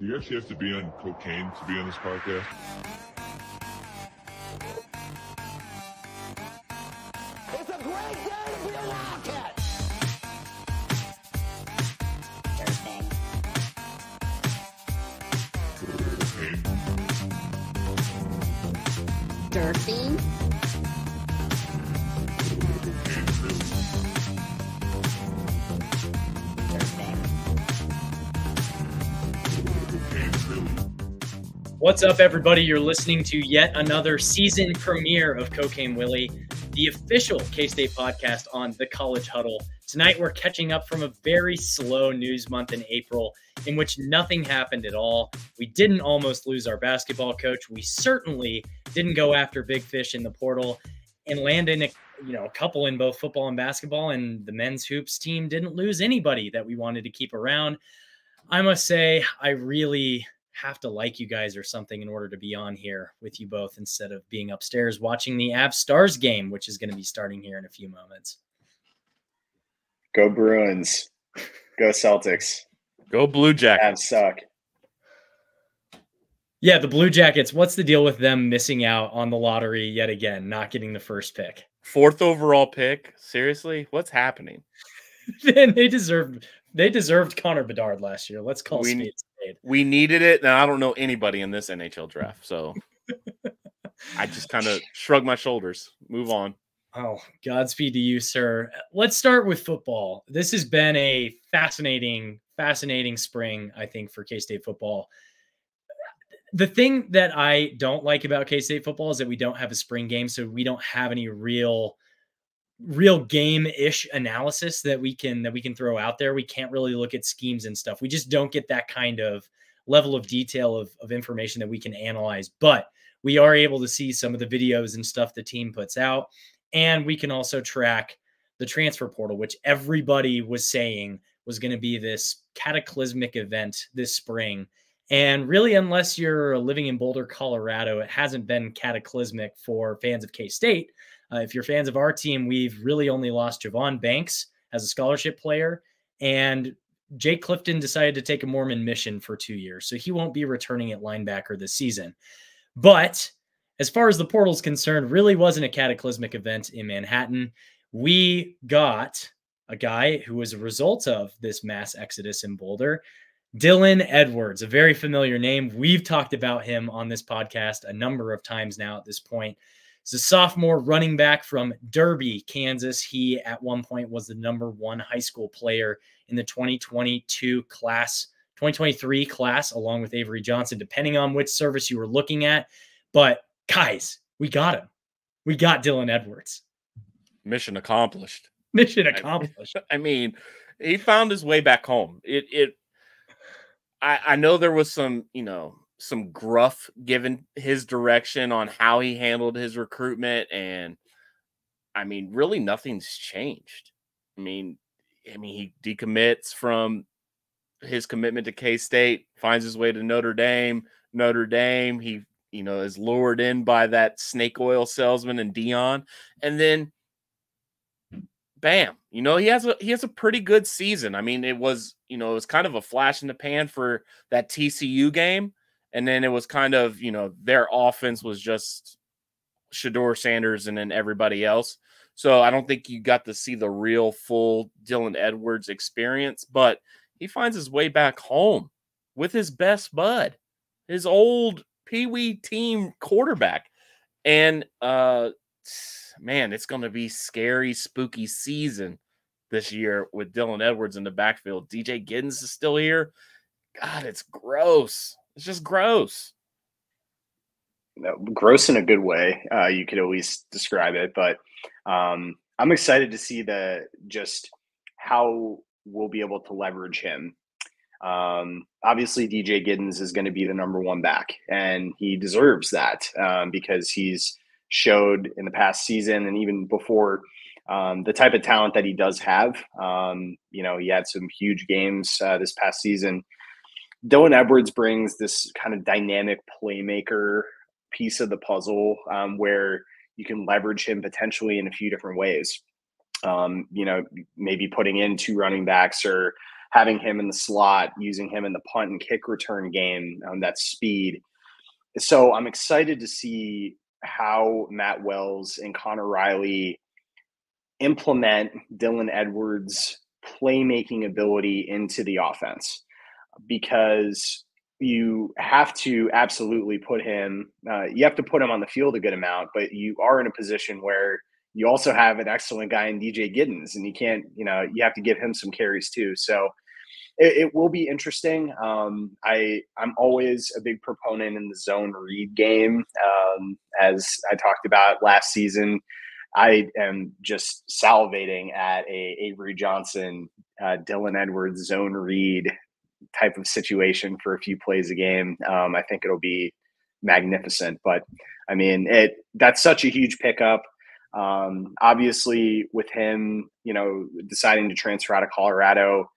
Do you actually have to be on cocaine to be on this podcast? It's a great day to be a Wildcat! Cocaine. Durfee. What's up, everybody? You're listening to yet another season premiere of Cocaine Willie, the official K-State podcast on The College Huddle. Tonight, we're catching up from a very slow news month in April in which nothing happened at all. We didn't almost lose our basketball coach. We certainly didn't go after big fish in the portal and land in a couple in both football and basketball, and the men's hoops team didn't lose anybody that we wanted to keep around. I must say, I really have to like you guys or something in order to be on here with you both instead of being upstairs watching the Avs Stars game, which is going to be starting here in a few moments. Go Bruins. Go Celtics. Go Blue Jackets. Avs suck. Yeah, the Blue Jackets, what's the deal with them missing out on the lottery yet again, not getting the first pick? 4th overall pick? Seriously? What's happening? Then they deserved Connor Bedard last year. Let's call spade a spade. We needed it, and I don't know anybody in this NHL draft, so I just kind of shrug my shoulders. Move on. Oh, Godspeed to you, sir. Let's start with football. This has been a fascinating spring, I think, for K-State football. The thing that I don't like about K-State football is that we don't have a spring game, so we don't have any real game-ish analysis that we can throw out there. We can't really look at schemes and stuff. We just don't get that kind of level of detail of information that we can analyze. But we are able to see some of the videos and stuff the team puts out. And we can also track the transfer portal, which everybody was saying was going to be this cataclysmic event this spring. And really, unless you're living in Boulder, Colorado, it hasn't been cataclysmic for fans of K-State. If you're fans of our team, we've really only lost Javon Banks as a scholarship player. And Jake Clifton decided to take a Mormon mission for 2 years. So he won't be returning at linebacker this season. But as far as the portal is concerned, really wasn't a cataclysmic event in Manhattan. We got a guy who was a result of this mass exodus in Boulder, Dylan Edwards, a very familiar name. We've talked about him on this podcast a number of times now at this point. He's a sophomore running back from Derby, Kansas. He, at one point, was the #1 high school player in the 2023 class, along with Avery Johnson, depending on which service you were looking at. But, guys, we got him. We got Dylan Edwards. Mission accomplished. I mean, he found his way back home. I know there was some gruff given his direction on how he handled his recruitment. And I mean, really nothing's changed. I mean, he decommits from his commitment to K-State, finds his way to Notre Dame. He, is lured in by that snake oil salesman and Dion. And then bam, he has a pretty good season. I mean, it was kind of a flash in the pan for that TCU game. And then it was kind of, their offense was just Shedeur Sanders and then everybody else. So I don't think you got to see the real full Dylan Edwards experience, but he finds his way back home with his best bud, his old Pee Wee team quarterback. And, man, it's going to be scary, spooky season this year with Dylan Edwards in the backfield. DJ Giddens is still here. God, it's gross. It's just gross. No, gross in a good way. You could always describe it, but I'm excited to see just how we'll be able to leverage him. Obviously, DJ Giddens is going to be the #1 back, and he deserves that because he's showed in the past season and even before the type of talent that he does have. He had some huge games this past season. Dylan Edwards brings this kind of dynamic playmaker piece of the puzzle where you can leverage him potentially in a few different ways. Maybe putting in 2 running backs or having him in the slot, using him in the punt and kick return game, that speed. So I'm excited to see how Matt Wells and Connor Riley implement Dylan Edwards' playmaking ability into the offense, because you have to absolutely put him you have to put him on the field a good amount, but you are in a position where you also have an excellent guy in DJ Giddens, and you can't, you have to give him some carries too. So it will be interesting. I'm always a big proponent in the zone read game. As I talked about last season, I am just salivating at a Avery Johnson, Dylan Edwards zone read type of situation for a few plays a game. I think it'll be magnificent, but I mean, that's such a huge pickup. Obviously with him, deciding to transfer out of Colorado,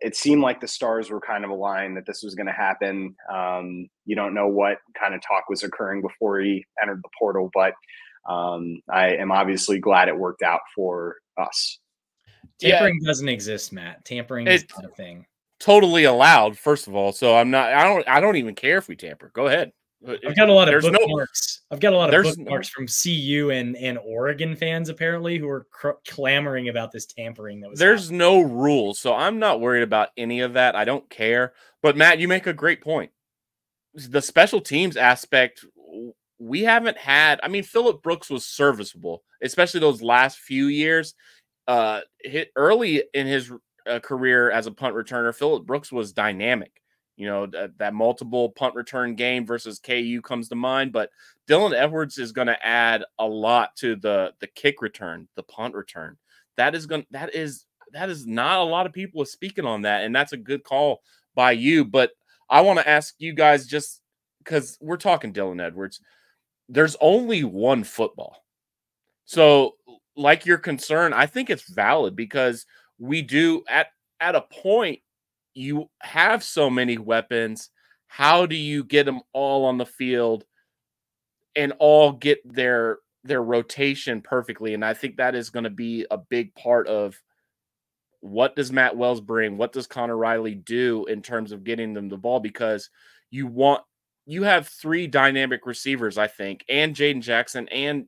it seemed like the stars were kind of aligned that this was going to happen. You don't know what kind of talk was occurring before he entered the portal, but I am obviously glad it worked out for us. Tampering doesn't exist, Matt. Tampering is not a thing. Totally allowed, first of all. So I don't even care if we tamper. Go ahead. I've got a lot of bookmarks. I've got a lot of bookmarks from CU and Oregon fans apparently who are clamoring about this tampering that was There's happening. no rules, so I'm not worried about any of that. I don't care. But Matt, you make a great point. The special teams aspect, we haven't had. I mean, Phillip Brooks was serviceable, especially those last few years. Hit early in his career as a punt returner, Phillip Brooks was dynamic. That multiple punt return game versus KU comes to mind, but Dylan Edwards is going to add a lot to the kick return, the punt return. That is not a lot of people are speaking on that, and that's a good call by you. But I want to ask you guys, just because we're talking Dylan Edwards, there's only one football. So like your concern, I think it's valid, because we do at a point, you have so many weapons. How do you get them all on the field and all get their rotation perfectly? And I think that is going to be a big part of what does Matt Wells bring? What does Connor Riley do in terms of getting them the ball? Because you have three dynamic receivers, I think, and Jaden Jackson, and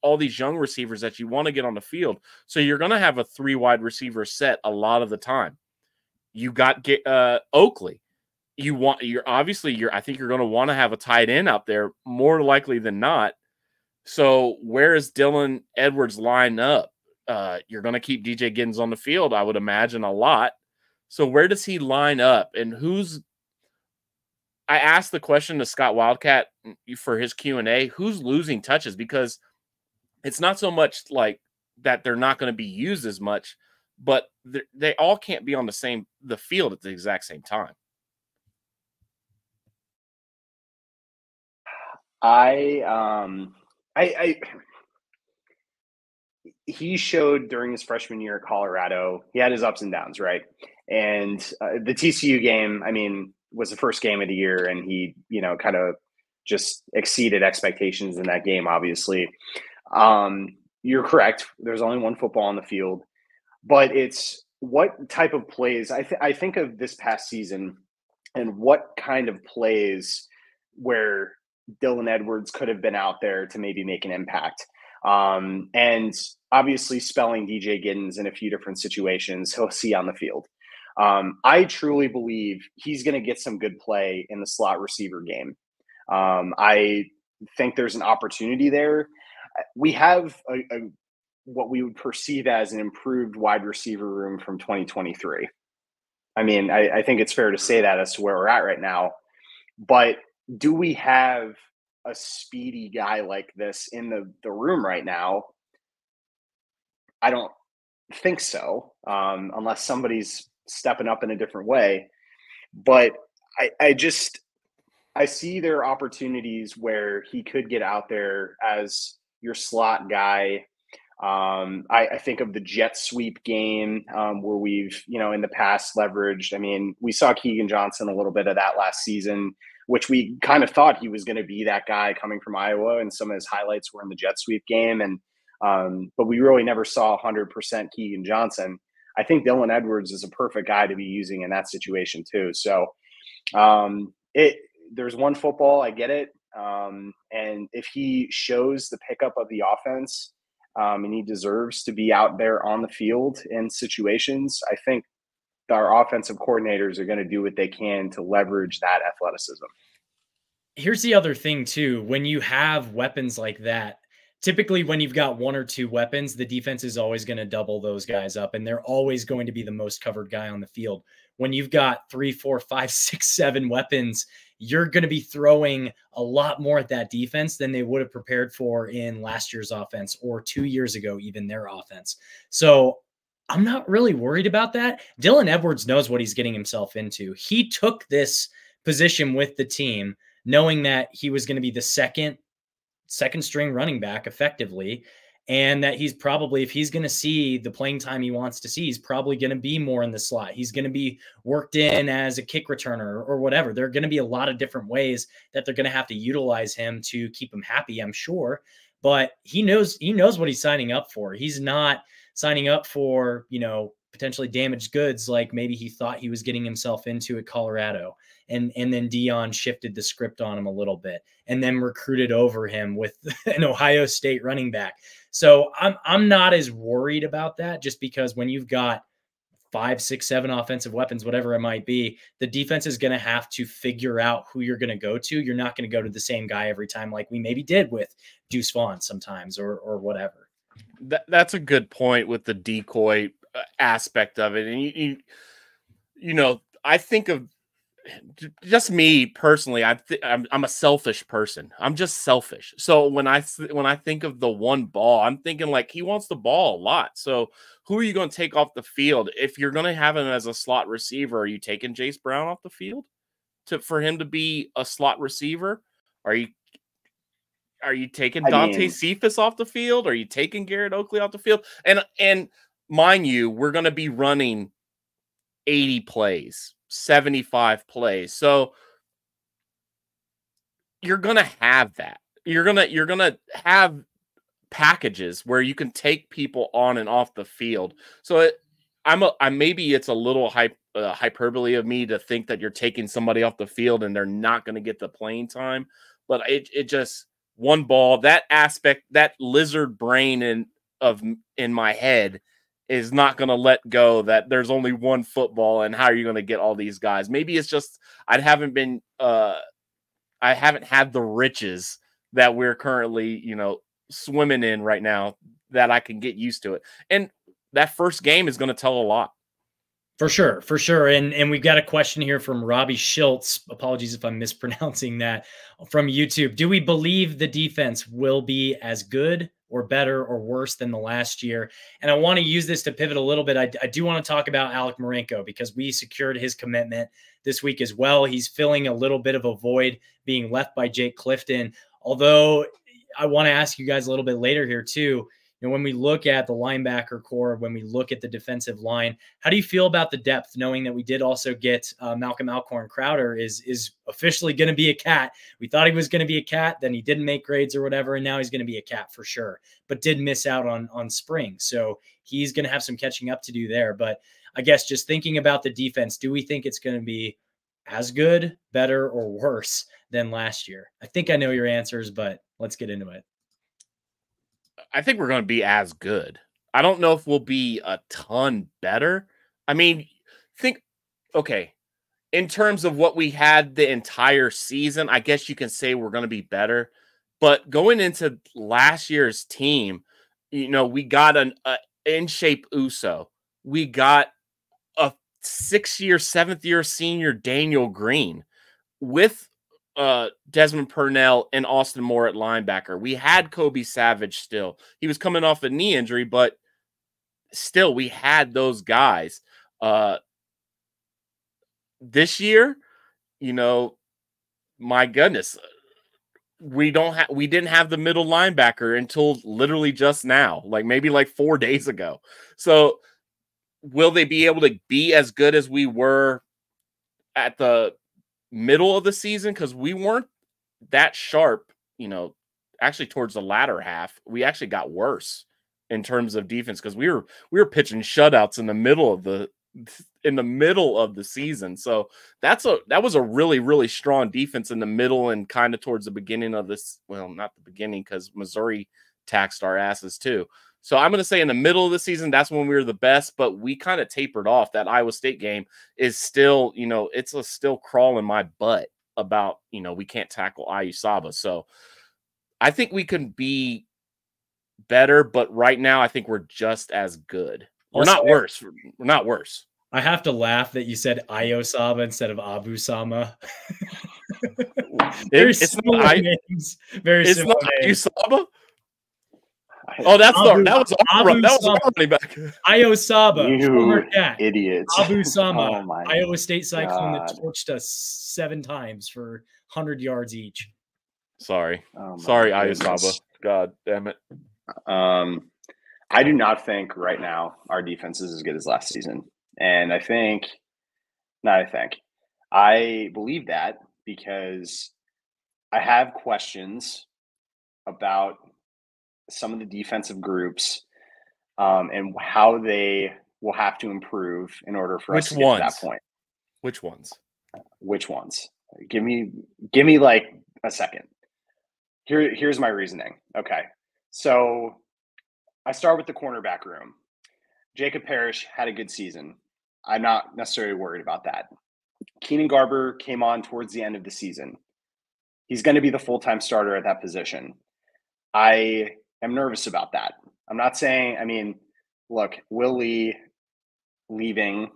all these young receivers that you want to get on the field. So you're going to have a 3 wide receiver set a lot of the time. You got Oakley. I think you're going to want to have a tight end out there more likely than not. So where is Dylan Edwards line up? You're going to keep DJ Giddens on the field, I would imagine, a lot. So where does he line up? And I asked the question to Scott Wildcat for his Q&A, who's losing touches? Because it's not so much like that they're not going to be used as much, but they all can't be on the field at the exact same time. He showed during his freshman year at Colorado, he had his ups and downs, right? And the TCU game, I mean, was the first game of the year, and he, kind of just exceeded expectations in that game, obviously. You're correct. There's only one football on the field. But it's what type of plays. I think of this past season and what kind of plays where Dylan Edwards could have been out there to maybe make an impact. And obviously spelling DJ Giddens in a few different situations he'll see on the field. I truly believe he's going to get some good play in the slot receiver game. I think there's an opportunity there. We have what we would perceive as an improved wide receiver room from 2023. I mean, I think it's fair to say that as to where we're at right now. But do we have a speedy guy like this in the room right now? I don't think so, unless somebody's stepping up in a different way. But I see there are opportunities where he could get out there as your slot guy. I think of the jet sweep game where we've, in the past leveraged. I mean, we saw Keegan Johnson a little bit of that last season, which we kind of thought he was going to be that guy coming from Iowa, and some of his highlights were in the jet sweep game. And but we really never saw 100% Keegan Johnson. I think Dylan Edwards is a perfect guy to be using in that situation too. So there's one football, I get it. And if he shows the pickup of the offense, and he deserves to be out there on the field in situations, I think our offensive coordinators are going to do what they can to leverage that athleticism. Here's the other thing too. When you have weapons like that, typically when you've got one or two weapons, the defense is always going to double those guys up, and they're always going to be the most covered guy on the field. When you've got 3, 4, 5, 6, 7 weapons, you're going to be throwing a lot more at that defense than they would have prepared for in last year's offense or 2 years ago, even their offense. So I'm not really worried about that. Dylan Edwards knows what he's getting himself into. He took this position with the team knowing that he was going to be the second string running back effectively, and that he's probably, if he's going to see the playing time he wants to see, he's probably going to be more in the slot. He's going to be worked in as a kick returner or whatever. There are going to be a lot of different ways that they're going to have to utilize him to keep him happy, I'm sure. But he knows what he's signing up for. He's not signing up for, potentially damaged goods like maybe he thought he was getting himself into at Colorado. And then Deion shifted the script on him a little bit and then recruited over him with an Ohio State running back. So I'm not as worried about that, just because when you've got 5, 6, 7 offensive weapons, whatever it might be, the defense is going to have to figure out who you're going to go to. You're not going to go to the same guy every time like we maybe did with Deuce Vaughn sometimes or whatever. That's a good point with the decoy aspect of it. And I think of just me personally. I'm a selfish person. I'm just selfish. So when I think of the one ball, I'm thinking like he wants the ball a lot. So who are you going to take off the field? If you're going to have him as a slot receiver, are you taking Jace Brown off the field for him to be a slot receiver? Are you taking Dante Cephas off the field? Are you taking Garrett Oakley off the field? And mind you, we're going to be running 80 plays, 75 plays. So you're going to have that. You're going to have packages where you can take people on and off the field. So maybe it's a little hyperbole of me to think that you're taking somebody off the field and they're not going to get the playing time, but it just, one ball, that aspect, that lizard brain in my head is not going to let go that there's only one football and how are you going to get all these guys? Maybe it's just I haven't had the riches that we're currently, swimming in right now that I can get used to it. And that first game is going to tell a lot. For sure. And we've got a question here from Robbie Schultz. Apologies if I'm mispronouncing that, from YouTube. Do we believe the defense will be as good or better or worse than the last year? And I want to use this to pivot a little bit. I do want to talk about Alec Marenko because we secured his commitment this week as well. He's filling a little bit of a void being left by Jake Clifton. Although I want to ask you guys a little bit later here too, when we look at the linebacker core, when we look at the defensive line, how do you feel about the depth, knowing that we did also get Malcolm Alcorn Crowder is officially going to be a cat? We thought he was going to be a cat, then he didn't make grades or whatever, and now he's going to be a cat for sure, but did miss out on spring. So he's going to have some catching up to do there. But I guess just thinking about the defense, do we think it's going to be as good, better, or worse than last year? I think I know your answers, but let's get into it. I think we're going to be as good. I don't know if we'll be a ton better. I mean, in terms of what we had the entire season, I guess you can say we're going to be better. But going into last year's team, we got an in-shape Uso. We got a 6-year, 7th-year senior Daniel Green with Desmond Purnell and Austin Moore at linebacker. We had Kobe Savage still. He was coming off a knee injury, but still we had those guys. This year, my goodness, we didn't have the middle linebacker until literally just now, maybe 4 days ago. So will they be able to be as good as we were at the middle of the season? Because we weren't that sharp, actually towards the latter half. We actually got worse in terms of defense, because we were pitching shutouts in the middle of the season. So that was a really, really strong defense in the middle and kind of towards the beginning of this. Well, not the beginning, because Missouri taxed our asses too. So I'm going to say in the middle of the season, that's when we were the best, but we kind of tapered off. That Iowa State game is still, it's a still crawl in my butt about, we can't tackle IU Saba. So I think we can be better, but right now I think we're just as good. We're not worse. We're not worse. I have to laugh that you said Io Saba instead of Abu Sama. It's not names. Very it's not Io Saba. Oh, that was our running back. Io Saba, you idiots. Abu Sama, Iowa State Cyclone that torched us 7 times for 100 yards each. Sorry, Io Saba. God damn it. I do not think right now our defense is as good as last season. And I believe that because I have questions about some of the defensive groups and how they will have to improve in order for us to get to that point. Which ones? Give me like a second. Here's my reasoning. Okay. So I start with the cornerback room. Jacob Parrish had a good season. I'm not necessarily worried about that. Keenan Garber came on towards the end of the season. He's going to be the full-time starter at that position. I am nervous about that. I'm not saying, look, Will Lee leaving,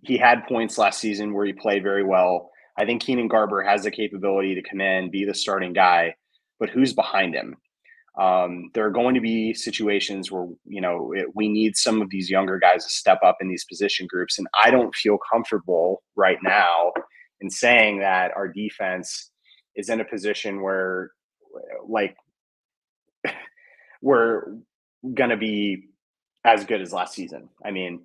he had points last season where he played very well. I think Keenan Garber has the capability to come in, be the starting guy, but who's behind him? There are going to be situations where, we need some of these younger guys to step up in these position groups. And I don't feel comfortable right now in saying that our defense is in a position where we're going to be as good as last season. I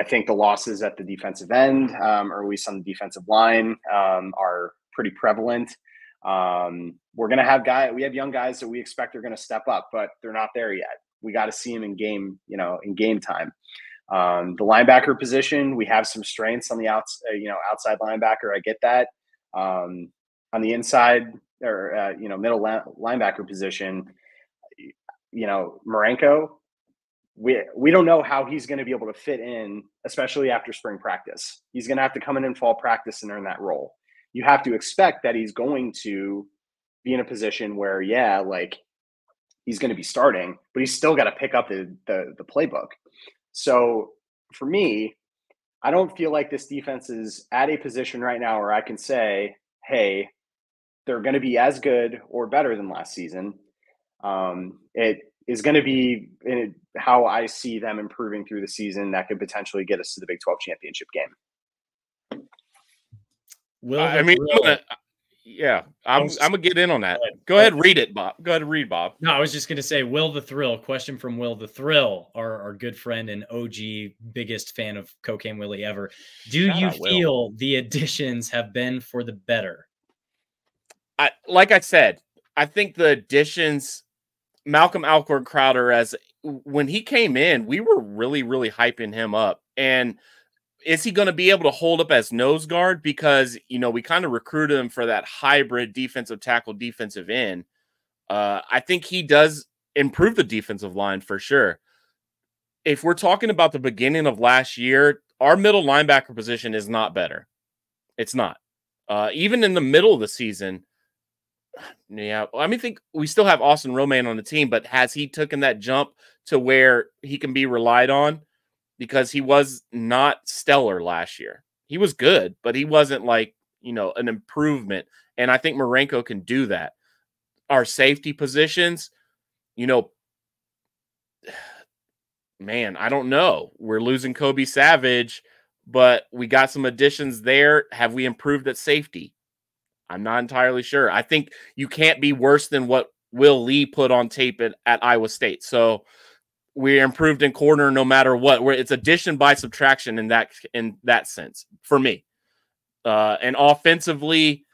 think the losses at the defensive end, or at least on the defensive line, are pretty prevalent. We're going to have we have young guys that we expect are going to step up, but they're not there yet. We got to see them in game time. The linebacker position, we have some strengths on the outside linebacker. I get that. On the inside or, middle linebacker position, Marenko, we don't know how he's going to be able to fit in, especially after spring practice. He's going to have to come in fall practice and earn that role. You have to expect that he's going to be in a position where, he's going to be starting, but he's still got to pick up the playbook. So for me, I don't feel like this defense is at a position right now where I can say, hey, they're going to be as good or better than last season. It is going to be how I see them improving through the season that could potentially get us to the Big 12 championship game. I'm gonna get in on that. Go ahead, read it, Bob. Go ahead and read, Bob. No, I was just gonna say, Will the Thrill. Question from Will the Thrill, our good friend and OG biggest fan of Cocaine Willie ever. Do you feel the additions have been for the better? Like I said, I think the additions, Malcolm Alcorn Crowder, when he came in, we were really, really hyping him up. And is he going to be able to hold up as nose guard? Because, we kind of recruited him for that hybrid defensive tackle, defensive end. I think he does improve the defensive line for sure. If we're talking about the beginning of last year, our middle linebacker position is not better. It's not. Even in the middle of the season, I think we still have Austin Romaine on the team, but has he taken that jump to where he can be relied on? Because he was not stellar last year. He was good, but he wasn't an improvement. And I think Marenko can do that. Our safety positions, man, I don't know. We're losing Kobe Savage, but we got some additions there. Have we improved at safety? I'm not entirely sure. I think you can't be worse than what Will Lee put on tape at Iowa State. So we improved in corner no matter what. It's addition by subtraction in that sense for me. And offensively,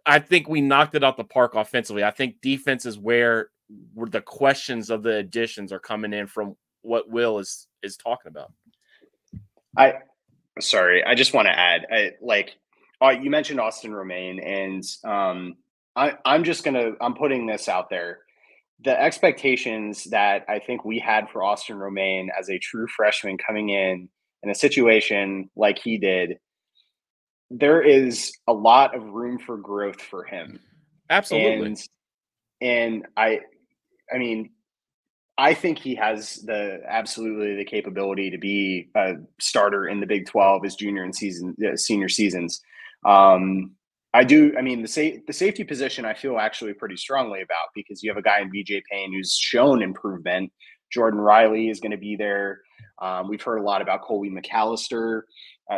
I think we knocked it out the park offensively. I think defense is where where the questions of the additions are coming in from what Will is talking about. I just want to add, you mentioned Austin Romaine, and I'm putting this out there. The expectations that I think we had for Austin Romaine as a true freshman coming in a situation like he did, there is a lot of room for growth for him. Absolutely. And I mean, I think he has absolutely the capability to be a starter in the Big 12 his junior and senior seasons. I do. I mean, the safety position I feel actually pretty strongly about, because you have a guy in BJ Payne who's shown improvement. Jordan Riley is going to be there. We've heard a lot about Colby McAllister,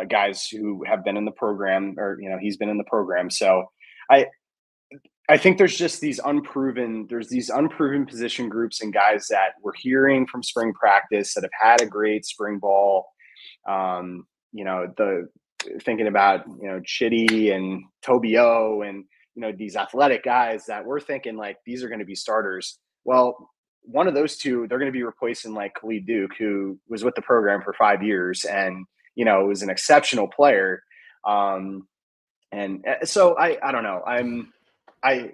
guys who have been in the program, or he's been in the program. So I think there's just these unproven position groups and guys that we're hearing from spring practice that have had a great spring ball. Thinking about, Chitty and Tobio and, these athletic guys that we're thinking like these are going to be starters. Well, one of those two, they're going to be replacing like Khalid Duke, who was with the program for 5 years and, was an exceptional player. And so I don't know. I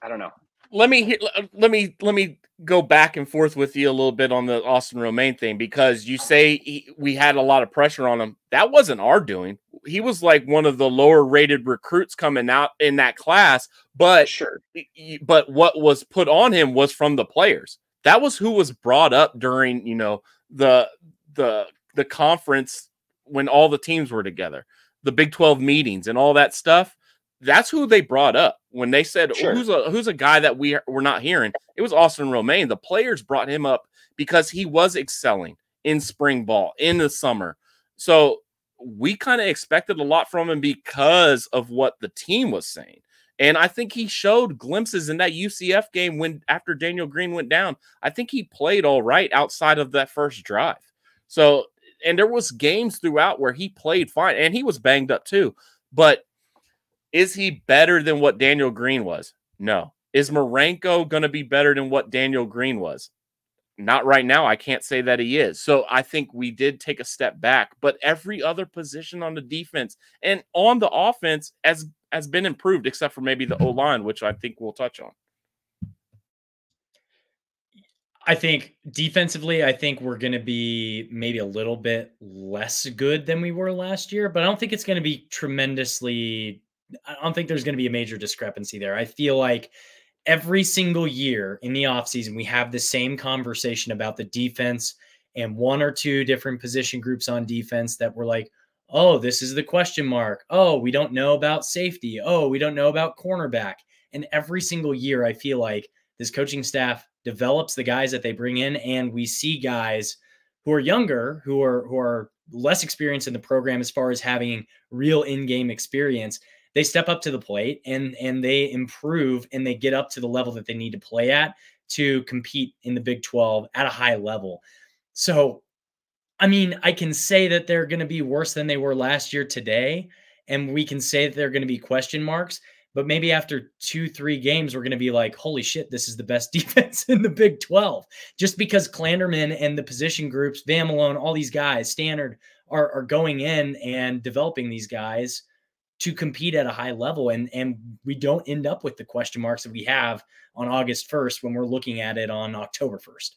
don't know. Let me go back and forth with you a little bit on the Austin Romaine thing, because you say we had a lot of pressure on him. That wasn't our doing. He was like one of the lower rated recruits coming out in that class, but sure. But what was put on him was from the players. That was who was brought up during, the conference when all the teams were together, the Big 12 meetings and all that stuff. That's who they brought up when they said, sure. who's a guy that we're not hearing. It was Austin Romaine. The players brought him up because he was excelling in spring ball, in the summer. So we kind of expected a lot from him because of what the team was saying. And I think he showed glimpses in that UCF game after Daniel Green went down. I think he played all right outside of that first drive. So, and there was games throughout where he played fine, and he was banged up too. But is he better than what Daniel Green was? No. Is Marenko going to be better than what Daniel Green was? Not right now. I can't say that he is. So I think we did take a step back, but every other position on the defense and on the offense has been improved, except for maybe the O-line, which I think we'll touch on. I think defensively, I think we're going to be maybe a little bit less good than we were last year, but I don't think it's going to be I don't think there's going to be a major discrepancy there. I feel like every single year in the offseason, we have the same conversation about the defense and one or two different position groups on defense that we're like, oh, this is the question mark. Oh, we don't know about safety. Oh, we don't know about cornerback. And every single year, I feel like this coaching staff develops the guys that they bring in, and we see guys who are younger, who are less experienced in the program as far as having real in-game experience. They step up to the plate and they improve, and they get up to the level that they need to play at to compete in the Big 12 at a high level. So, I mean, I can say that they're going to be worse than they were last year today, and we can say that they're going to be question marks, but maybe after 2-3 games, we're going to be like, holy shit, this is the best defense in the Big 12. Just because Clanderman and the position groups, Van Malone, all these guys, Stannard, are going in and developing these guys to compete at a high level. And we don't end up with the question marks that we have on August 1st when we're looking at it on October 1st.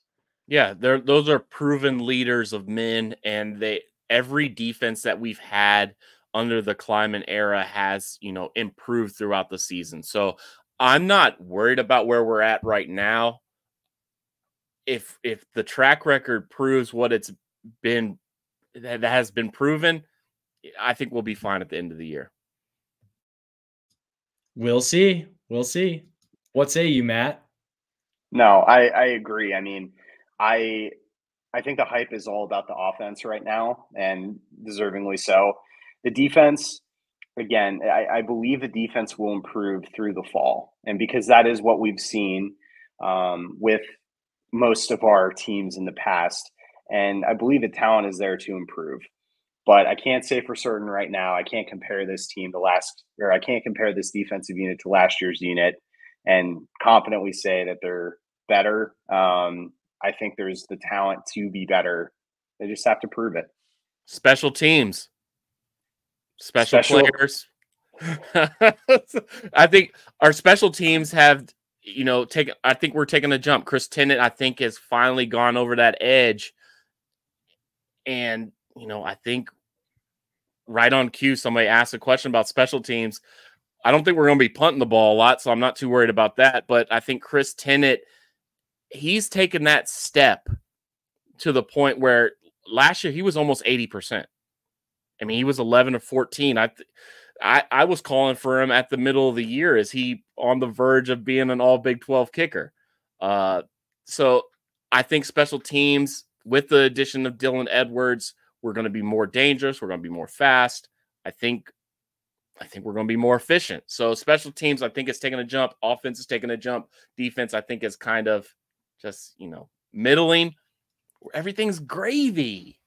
Yeah, those are proven leaders of men, and every defense that we've had under the Kleiman era has, improved throughout the season. So I'm not worried about where we're at right now. If the track record proves what it's been, that has been proven, I think we'll be fine at the end of the year. We'll see. We'll see. What say you, Matt? No, I agree. I mean, I think the hype is all about the offense right now, and deservingly so. The defense, again, I believe the defense will improve through the fall. And because that is what we've seen with most of our teams in the past. And I believe the talent is there to improve. But I can't say for certain right now. I can't compare this team I can't compare this defensive unit to last year's unit and confidently say that they're better. I think there's the talent to be better. They just have to prove it. Special teams, special players. I think our special teams have, I think we're taking a jump. Chris Tennant, I think, has finally gone over that edge. And, I think right on cue, somebody asked a question about special teams. I don't think we're going to be punting the ball a lot, so I'm not too worried about that. But I think Chris Tennant, he's taken that step to the point where last year he was almost 80%. I mean, he was 11 or 14. I was calling for him at the middle of the year. Is he on the verge of being an all Big 12 kicker? So I think special teams, with the addition of Dylan Edwards, we're going to be more dangerous. We're going to be more fast. I think we're going to be more efficient. So special teams, I think, is taking a jump. Offense is taking a jump. Defense, I think, is kind of just, middling. Everything's gravy.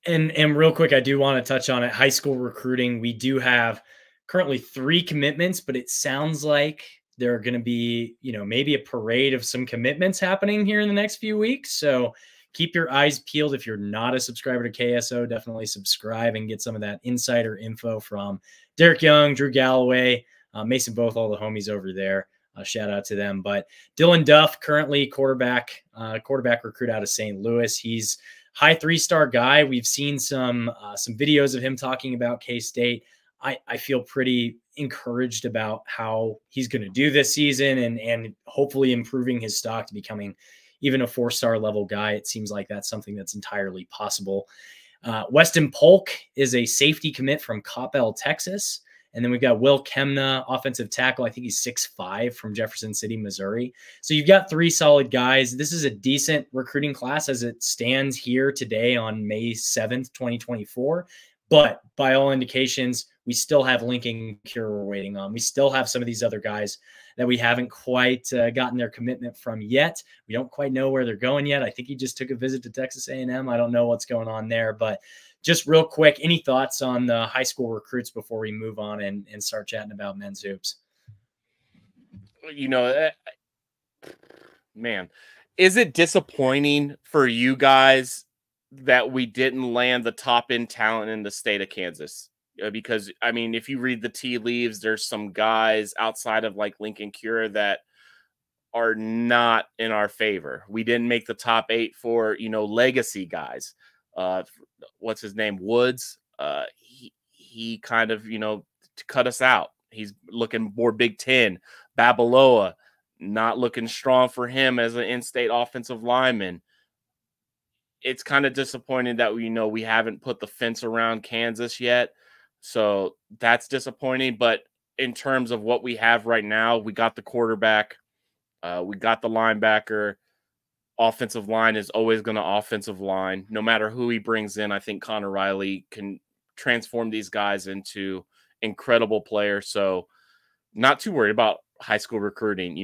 And real quick, I do want to touch on it. High school recruiting. We do have currently 3 commitments, but it sounds like there are going to be, maybe a parade of some commitments happening here in the next few weeks. So keep your eyes peeled. If you're not a subscriber to KSO, definitely subscribe and get some of that insider info from Derek Young, Drew Galloway, Mason Both, all the homies over there. Shout out to them. But Dylan Duff, currently quarterback recruit out of St. Louis. He's high 3-star guy. We've seen some videos of him talking about K-State. I feel pretty encouraged about how he's going to do this season and hopefully improving his stock to becoming even a 4-star level guy. It seems like that's something that's entirely possible. Weston Polk is a safety commit from Coppell, Texas. And then we've got Will Kemna, offensive tackle. I think he's 6'5", from Jefferson City, Missouri. So you've got 3 solid guys. This is a decent recruiting class as it stands here today on May 7th, 2024. But by all indications, we still have Lincoln Cure we're waiting on. We still have some of these other guys that we haven't quite gotten their commitment from yet. We don't quite know where they're going yet. I think he just took a visit to Texas A&M. I don't know what's going on there, but just real quick, any thoughts on the high school recruits before we move on and start chatting about men's hoops? Man, is it disappointing for you guys that we didn't land the top end talent in the state of Kansas? Because, I mean, if you read the tea leaves, there's some guys outside of like Lincoln Cure that are not in our favor. We didn't make the top 8 for, legacy guys. What's his name? Woods. He kind of, cut us out. He's looking more Big Ten. Babaloa, not looking strong for him as an in-state offensive lineman. It's kind of disappointing that we haven't put the fence around Kansas yet. So that's disappointing. But in terms of what we have right now, we got the quarterback, we got the linebacker. Offensive line is always going to offensive line. No matter who he brings in, I think Connor Riley can transform these guys into incredible players. So not too worried about high school recruiting.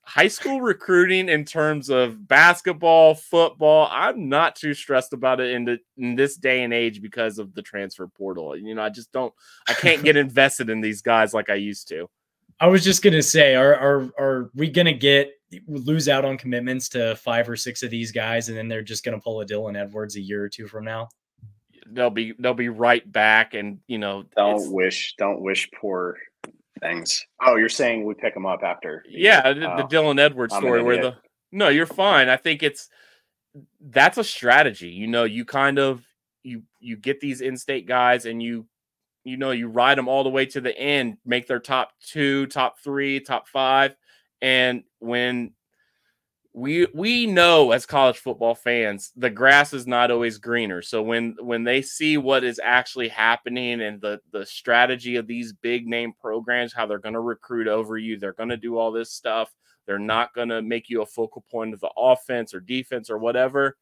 High school recruiting in terms of basketball, football, I'm not too stressed about it in this day and age because of the transfer portal. I can't get invested in these guys like I used to. I was just going to say, are we going to lose out on commitments to 5 or 6 of these guys, and then they're just going to pull a Dylan Edwards a year or 2 from now? They'll be right back, and don't wish poor things. Oh, you're saying we pick them up after? Yeah, the Dylan Edwards story where no, you're fine. I think that's a strategy. You kind of you get these in-state guys and you ride them all the way to the end, make their top 2, top 3, top 5. And when we know as college football fans, the grass is not always greener. So when they see what is actually happening and the strategy of these big name programs, how they're going to recruit over you, they're going to do all this stuff. They're not going to make you a focal point of the offense or defense or whatever.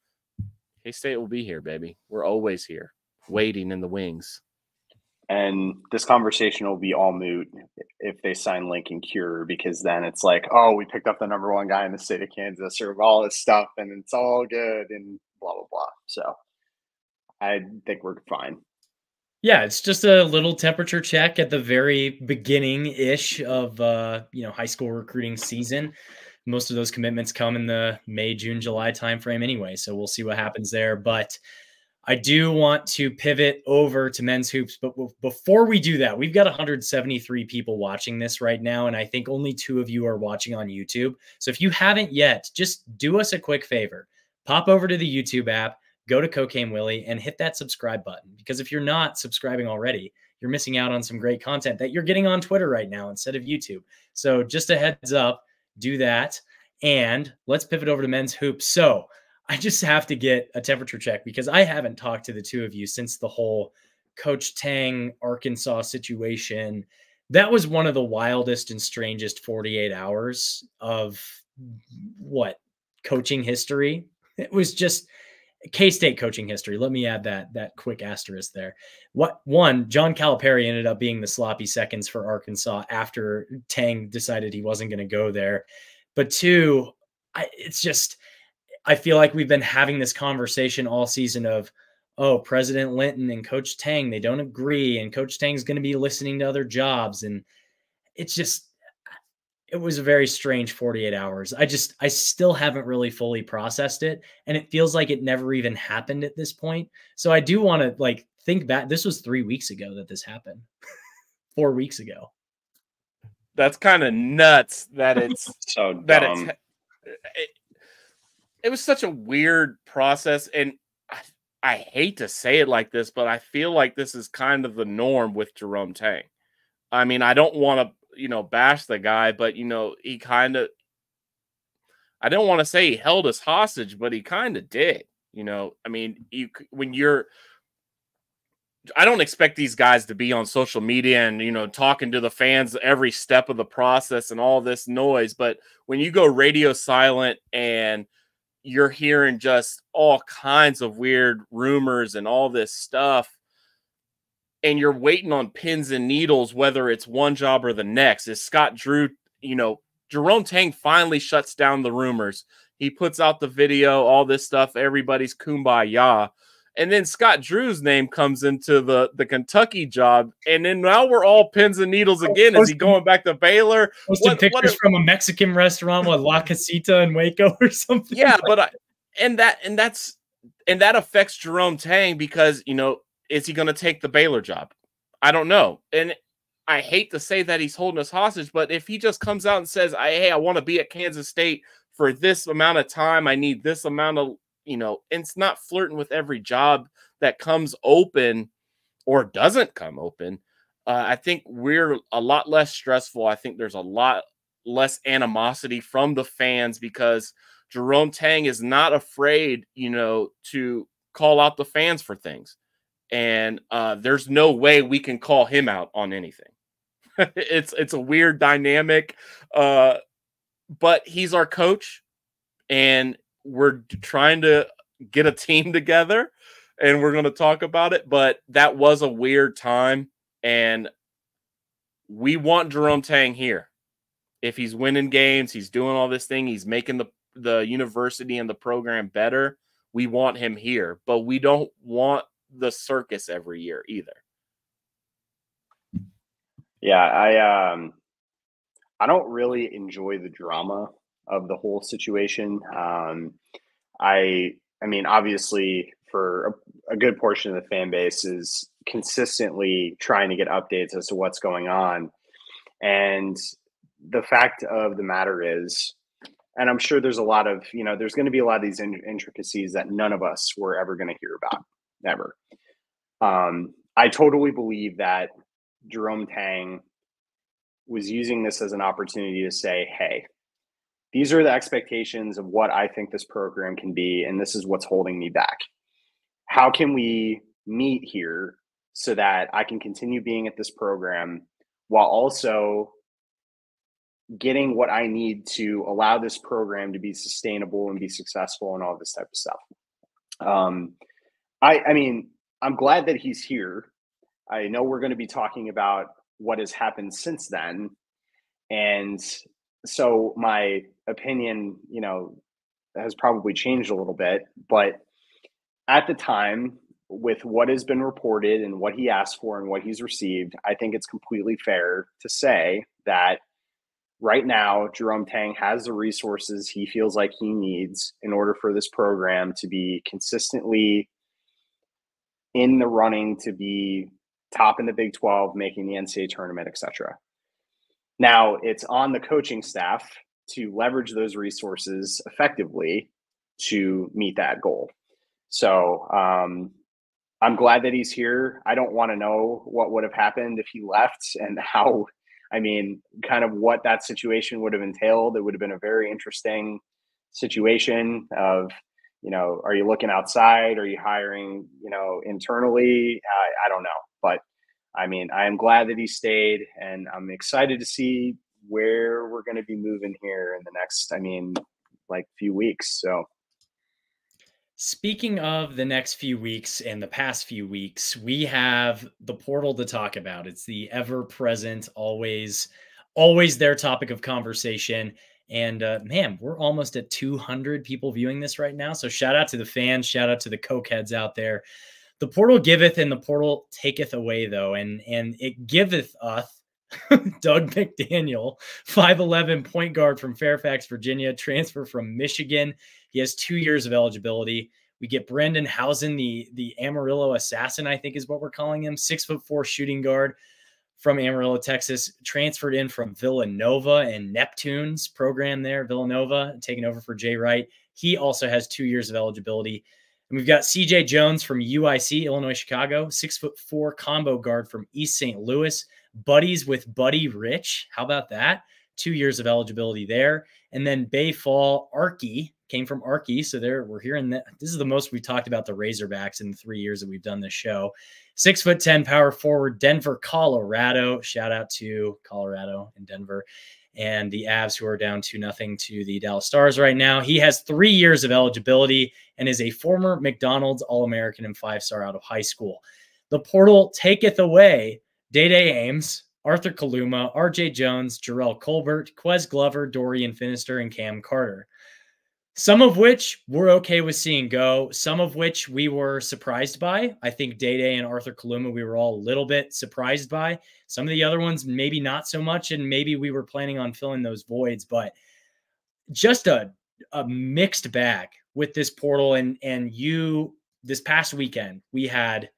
K-State will be here, baby. We're always here, waiting in the wings. And this conversation will be all moot if they sign Lincoln Cure, because then it's like, oh, we picked up the number 1 guy in the state of Kansas or all this stuff, and it's all good and blah, blah, blah. So I think we're fine. Yeah, it's just a little temperature check at the very beginning-ish of high school recruiting season. most of those commitments come in the May, June, July timeframe anyway. So we'll see what happens there. But I do want to pivot over to men's hoops. But before we do that, we've got 173 people watching this right now. And I think only 2 of you are watching on YouTube. So if you haven't yet, just do us a quick favor. Pop over to the YouTube app, go to Cocaine Willie, and hit that subscribe button. Because if you're not subscribing already, you're missing out on some great content that you're getting on Twitter right now instead of YouTube. So just a heads up, do that. And let's pivot over to men's hoops. So I just have to get a temperature check because I haven't talked to the 2 of you since the whole Coach Tang Arkansas situation. That was one of the wildest and strangest 48 hours of coaching history. It was just K-State coaching history. Let me add that quick asterisk there. John Calipari ended up being the sloppy seconds for Arkansas after Tang decided he wasn't going to go there. But 2, I feel like we've been having this conversation all season of, oh, President Linton and Coach Tang, they don't agree, and Coach Tang's going to be listening to other jobs. And it was a very strange 48 hours. I still haven't really fully processed it. And it feels like it never even happened at this point. So I do want to think back. This was 3 weeks ago that this happened. 4 weeks ago. That's kind of nuts that it's so dumb. It was such a weird process. And I hate to say it like this, but I feel like this is kind of the norm with Jerome Tang. I mean, I don't want to, bash the guy, but, he kind of, I don't want to say he held us hostage, but he kind of did, I mean, I don't expect these guys to be on social media and, talking to the fans every step of the process and all this noise. But when you go radio silent and you're hearing just all kinds of weird rumors and all this stuff, and you're waiting on pins and needles, whether it's one job or the next. Is Scott Drew, Jerome Tang finally shuts down the rumors. He puts out the video, all this stuff, everybody's kumbaya. And then Scott Drew's name comes into the Kentucky job. And then now we're all pins and needles again. Is he going back to Baylor? Posting pictures from a Mexican restaurant with La Casita in Waco or something. Yeah, but that affects Jerome Tang because, is he going to take the Baylor job? I don't know. And I hate to say that he's holding us hostage, but if he just comes out and says, hey, I want to be at Kansas State for this amount of time, I need this amount of, it's not flirting with every job that comes open or doesn't come open. I think we're a lot less stressful. I think there's a lot less animosity from the fans because Jerome Tang is not afraid, to call out the fans for things. And there's no way we can call him out on anything. It's a weird dynamic, but he's our coach, and we're trying to get a team together, and we're going to talk about it. But that was a weird time, and we want Jerome Tang here. If he's winning games, he's doing all this thing, he's making the university and the program better, we want him here. But we don't want the circus every year either. Yeah, I don't really enjoy the drama of the whole situation. I mean, obviously, for a good portion of the fan base is consistently trying to get updates as to what's going on. And the fact of the matter is, and I'm sure there's a lot of, there's going to be a lot of these intricacies that none of us were ever going to hear about, ever. I totally believe that Jerome Tang was using this as an opportunity to say, hey, these are the expectations of what I think this program can be, and this is what's holding me back. How can we meet here so that I can continue being at this program while also getting what I need to allow this program to be sustainable and be successful and all this type of stuff. I mean, I'm glad that he's here. I know we're going to be talking about what has happened since then. And so my opinion, has probably changed a little bit. But at the time, with what has been reported and what he asked for and what he's received, I think it's completely fair to say that right now, Jerome Tang has the resources he feels like he needs in order for this program to be consistently in the running to be top in the Big 12, making the NCAA tournament, etc. Now, it's on the coaching staff to leverage those resources effectively to meet that goal. So I'm glad that he's here. I don't want to know what would have happened if he left and how, I mean, kind of what that situation would have entailed. It would have been a very interesting situation of, you know, are you looking outside? Are you hiring, you know, internally? I don't know. But I mean, I am glad that he stayed, and I'm excited to see where we're going to be moving here in the next, I mean, like few weeks. So. Speaking of the next few weeks and the past few weeks, we have the portal to talk about. It's the ever present, always their topic of conversation. And man, we're almost at 200 people viewing this right now. So shout out to the fans, shout out to the cokeheads out there. The portal giveth and the portal taketh away, though, and it giveth us Doug McDaniel, 5'11" point guard from Fairfax, Virginia, transfer from Michigan. He has 2 years of eligibility. We get Brendan Housen, the Amarillo assassin, I think is what we're calling him, 6'4" shooting guard from Amarillo, Texas, transferred in from Villanova and Neptune's program there, Villanova, taking over for Jay Wright. He also has 2 years of eligibility. And we've got CJ Jones from UIC, Illinois, Chicago, 6'4" combo guard from East St. Louis, buddies with Buddy Rich. How about that? 2 years of eligibility there. And then Bay Fall Archie came from Archie. So there we're hearing that. This is the most we've talked about the Razorbacks in the 3 years that we've done this show. 6'10" power forward, Denver, Colorado. Shout out to Colorado and Denver and the Avs, who are down 2-0 to the Dallas Stars right now. He has 3 years of eligibility and is a former McDonald's All-American and 5-star out of high school. The portal taketh away Day-Day Ames, Arthur Kaluma, RJ Jones, Jarrell Colbert, Quez Glover, Dorian Finister, and Cam Carter. Some of which we're okay with seeing go, some of which we were surprised by. I think Day-Day and Arthur Kaluma, we were all a little bit surprised by. Some of the other ones, maybe not so much, and maybe we were planning on filling those voids, but just a mixed bag with this portal. And you, this past weekend, we had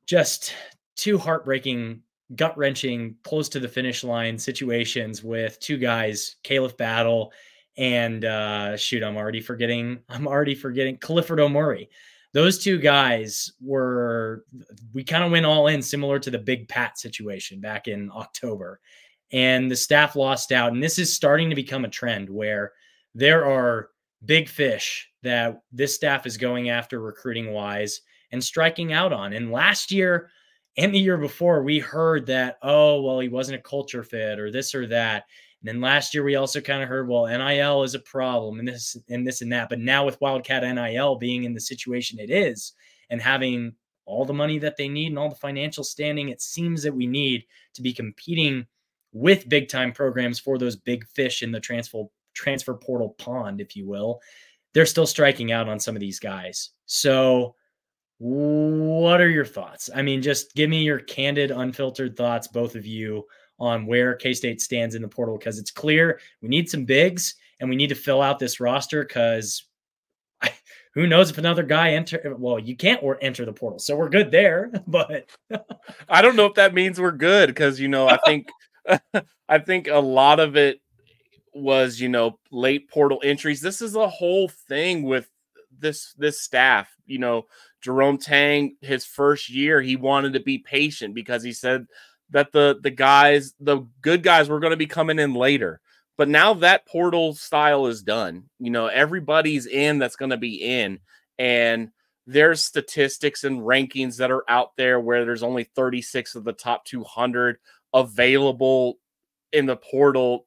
just 2 heartbreaking, gut-wrenching, close to the finish line situations with 2 guys, Caleb Battle and I'm already forgetting Clifford O'Murray. Those 2 guys we kind of went all in, similar to the Big Pat situation back in October, and the staff lost out. And this is starting to become a trend where there are big fish that this staff is going after recruiting wise and striking out on. And last year and the year before, we heard that, oh, well, he wasn't a culture fit or this or that. And then last year, we also kind of heard, well, NIL is a problem and this and that. But now with Wildcat NIL being in the situation it is and having all the money that they need and all the financial standing it seems that we need to be competing with big-time programs for those big fish in the transfer portal pond, if you will, they're still striking out on some of these guys. So what are your thoughts? I mean, just give me your candid, unfiltered thoughts, both of you, on where K-State stands in the portal, because it's clear we need some bigs and we need to fill out this roster because who knows if another guy well, you can't enter the portal. So we're good there, but I don't know if that means we're good because, I think I think a lot of it was, late portal entries. This is a whole thing with this staff. Jerome Tang, his first year, he wanted to be patient because he said that the good guys were going to be coming in later. But now that portal style is done. Everybody's in that's going to be in. And there's statistics and rankings that are out there where there's only 36 of the top 200 available in the portal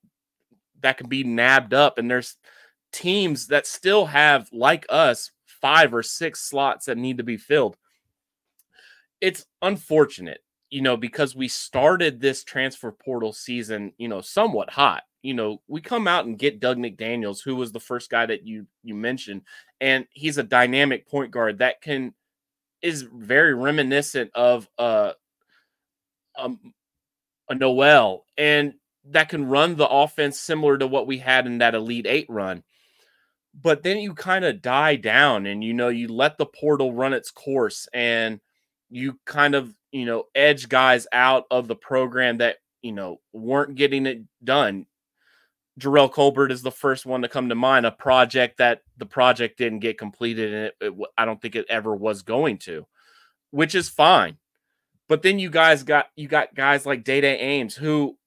that can be nabbed up. And there's teams that still have, like us, 5 or 6 slots that need to be filled. It's unfortunate, because we started this transfer portal season, somewhat hot. We come out and get Doug McDaniels, who was the first guy that you mentioned, and he's a dynamic point guard that is very reminiscent of a Noel. And that can run the offense similar to what we had in that Elite Eight run. But then you kind of die down and, you let the portal run its course and you kind of, edge guys out of the program that, weren't getting it done. Jarrell Colbert is the first one to come to mind, a project that the project didn't get completed. And I don't think it ever was going to, which is fine. But then you got guys like Day-Day Ames, who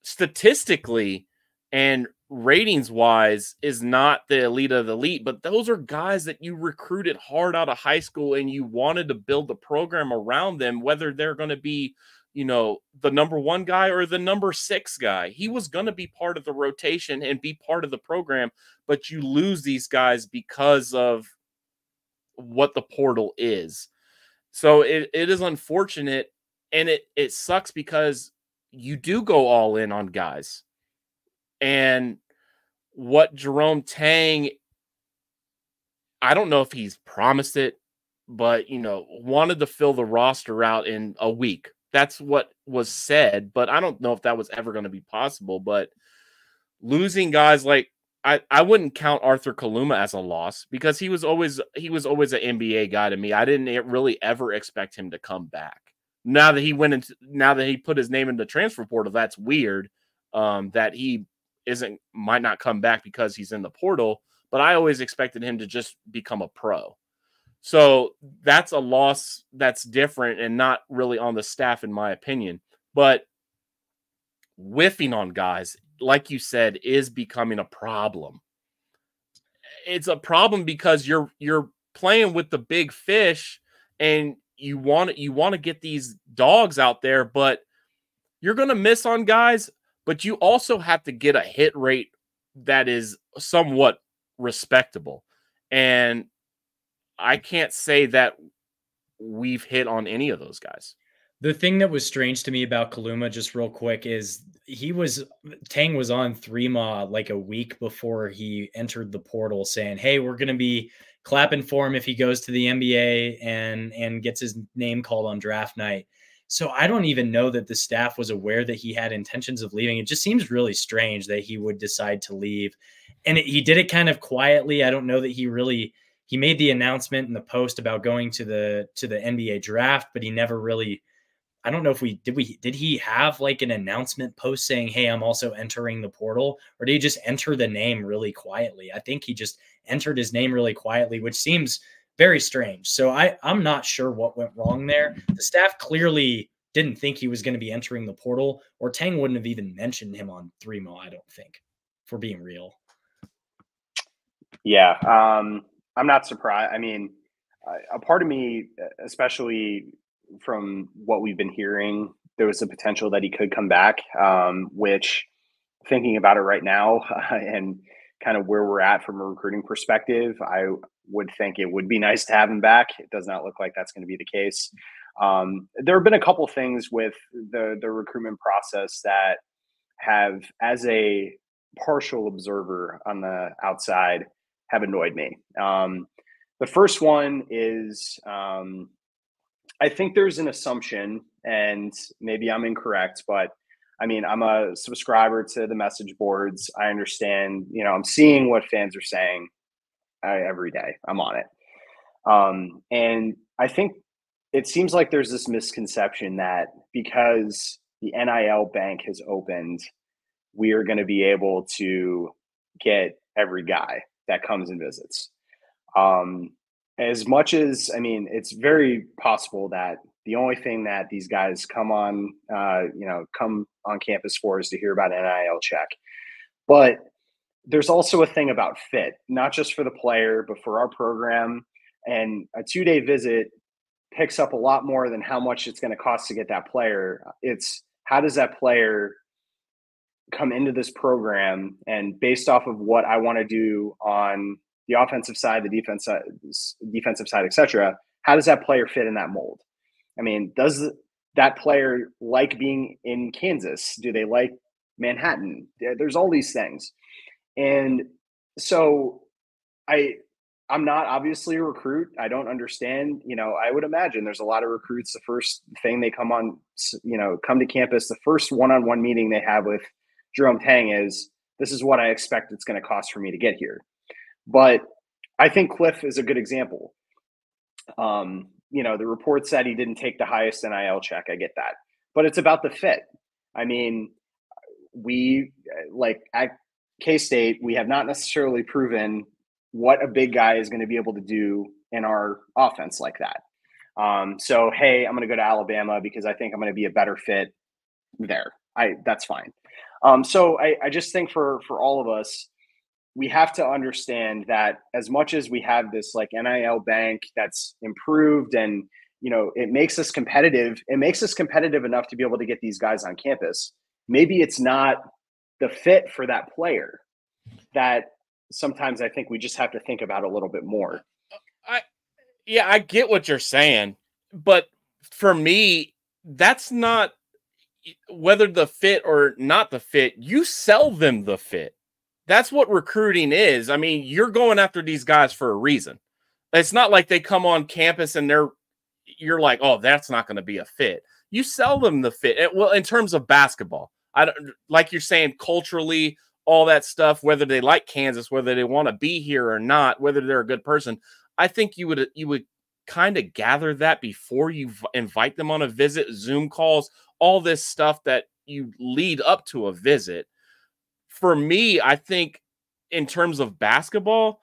statistically and ratings wise is not the elite of the elite, but those are guys that you recruited hard out of high school and you wanted to build the program around them, whether they're going to be, the number 1 guy or the number 6 guy. He was going to be part of the rotation and be part of the program, but you lose these guys because of what the portal is. So it is unfortunate, and it sucks because you do go all in on guys. And what Jerome Tang, I don't know if he's promised it, but, wanted to fill the roster out in a week. That's what was said, but I don't know if that was ever going to be possible. But losing guys like, I wouldn't count Arthur Kaluma as a loss because he was always an NBA guy to me. I didn't really ever expect him to come back. Now that he put his name in the transfer portal, that's weird. That he might not come back because he's in the portal, but I always expected him to just become a pro. So that's a loss that's different and not really on the staff, in my opinion. But whiffing on guys, like you said, is becoming a problem. It's a problem because you're playing with the big fish and you want to get these dogs out there, but you're going to miss on guys, but you also have to get a hit rate that is somewhat respectable. And I can't say that we've hit on any of those guys. The thing that was strange to me about Kaluma, just real quick, is Tang was on Threema like a week before he entered the portal saying, hey, we're going to be clapping for him if he goes to the NBA and gets his name called on draft night. So I don't even know that the staff was aware that he had intentions of leaving. It just seems really strange that he would decide to leave. And he did it kind of quietly. I don't know that he made the announcement in the post about going to the NBA draft, but he never really, I don't know if did he have like an announcement post saying, hey, I'm also entering the portal, or did he just enter the name really quietly? I think he just entered his name really quietly, which seems very strange. So I'm not sure what went wrong there. The staff clearly didn't think he was going to be entering the portal, or Tang wouldn't have even mentioned him on Threema, I don't think, for being real. Yeah. I'm not surprised. I mean, a part of me, especially from what we've been hearing, there was a potential that he could come back, which, thinking about it right now and kind of where we're at from a recruiting perspective, I would think it would be nice to have him back. It does not look like that's going to be the case. There have been a couple things with the recruitment process that have, as a partial observer on the outside, have annoyed me. The first one is, I think there's an assumption, and maybe I'm incorrect, but I mean, I'm a subscriber to the message boards. I understand, I'm seeing what fans are saying every day. I'm on it. And I think it seems like there's this misconception that because the NIL bank has opened, we are going to be able to get every guy that comes and visits. As much as, I mean, it's very possible that the only thing that these guys come on campus for is to hear about NIL check. But there's also a thing about fit, not just for the player, but for our program. And a 2-day visit picks up a lot more than how much it's going to cost to get that player. It's how does that player come into this program, and based off of what I want to do on the offensive side, the defensive side, et cetera, how does that player fit in that mold? I mean, does that player like being in Kansas? Do they like Manhattan? There's all these things. And so I'm not obviously a recruit. I don't understand. I would imagine there's a lot of recruits. The first thing they come to campus, the first one-on-one meeting they have with Jerome Tang is, this is what I expect it's going to cost for me to get here. But I think Cliff is a good example. The report said he didn't take the highest NIL check. I get that. But it's about the fit. I mean, we, like at K-State, we have not necessarily proven what a big guy is going to be able to do in our offense like that. So, hey, I'm going to go to Alabama because I think I'm going to be a better fit there. That's fine. So I just think for all of us, we have to understand that as much as we have this like NIL bank that's improved and, it makes us competitive. It makes us competitive enough to be able to get these guys on campus. Maybe it's not the fit for that player that sometimes I think we just have to think about a little bit more. I get what you're saying, but for me, that's not whether the fit or not the fit. You sell them the fit. That's what recruiting is. I mean, you're going after these guys for a reason. It's not like they come on campus and you're like, oh, that's not going to be a fit. You sell them the fit. Well, in terms of basketball, I don't, like you're saying, culturally, all that stuff, whether they like Kansas, whether they want to be here or not, whether they're a good person, I think you would kind of gather that before you invite them on a visit, Zoom calls, all this stuff that you lead up to a visit. For me, I think in terms of basketball,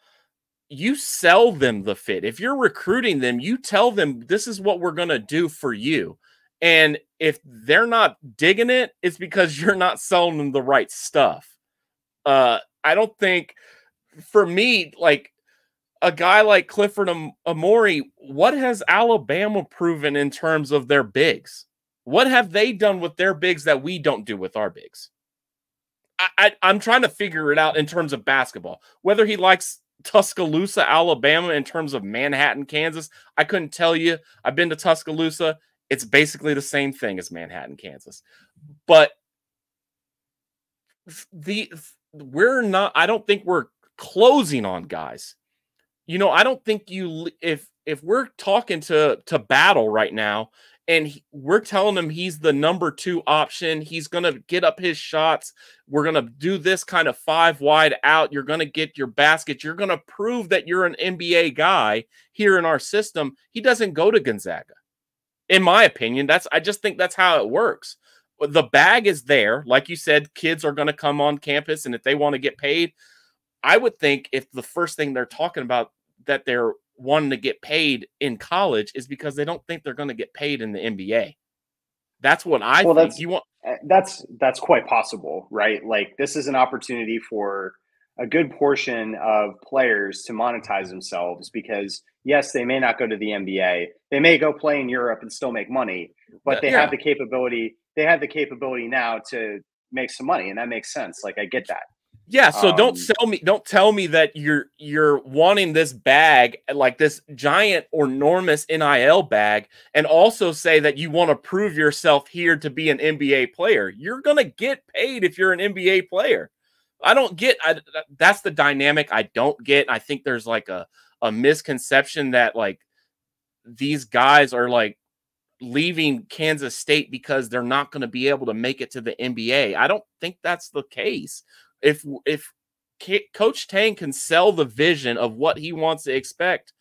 you sell them the fit. If you're recruiting them, you tell them this is what we're going to do for you. And if they're not digging it, it's because you're not selling them the right stuff. I don't think, for me, like a guy like Clifford Amore, what has Alabama proven in terms of their bigs? What have they done with their bigs that we don't do with our bigs? I'm trying to figure it out in terms of basketball. Whether he likes Tuscaloosa, Alabama, in terms of Manhattan, Kansas, I couldn't tell you. I've been to Tuscaloosa. It's basically the same thing as Manhattan, Kansas. But I don't think we're closing on guys. I don't think if we're talking to Battle right now and we're telling him he's the number 2 option, he's going to get up his shots, we're going to do this kind of 5 wide out, you're going to get your basket, you're going to prove that you're an NBA guy here in our system, he doesn't go to Gonzaga. In my opinion, I just think that's how it works. The bag is there. Like you said, kids are going to come on campus, and if they want to get paid, I would think if the first thing they're talking about that they're wanting to get paid in college is because they don't think they're going to get paid in the NBA. That's what I think. That's quite possible, right? Like, this is an opportunity for a good portion of players to monetize themselves because, yes, they may not go to the NBA. They may go play in Europe and still make money, but they have the capability. They have the capability now to make some money, and that makes sense. Like, I get that. Yeah, so don't tell me that you're wanting this bag, like this giant or enormous NIL bag, and also say that you want to prove yourself here to be an NBA player. You're going to get paid if you're an NBA player. That's the dynamic I don't get. I think there's like a misconception that like these guys are like leaving Kansas State because they're not going to be able to make it to the NBA. I don't think that's the case. If Coach Tang can sell the vision of what he wants to expect,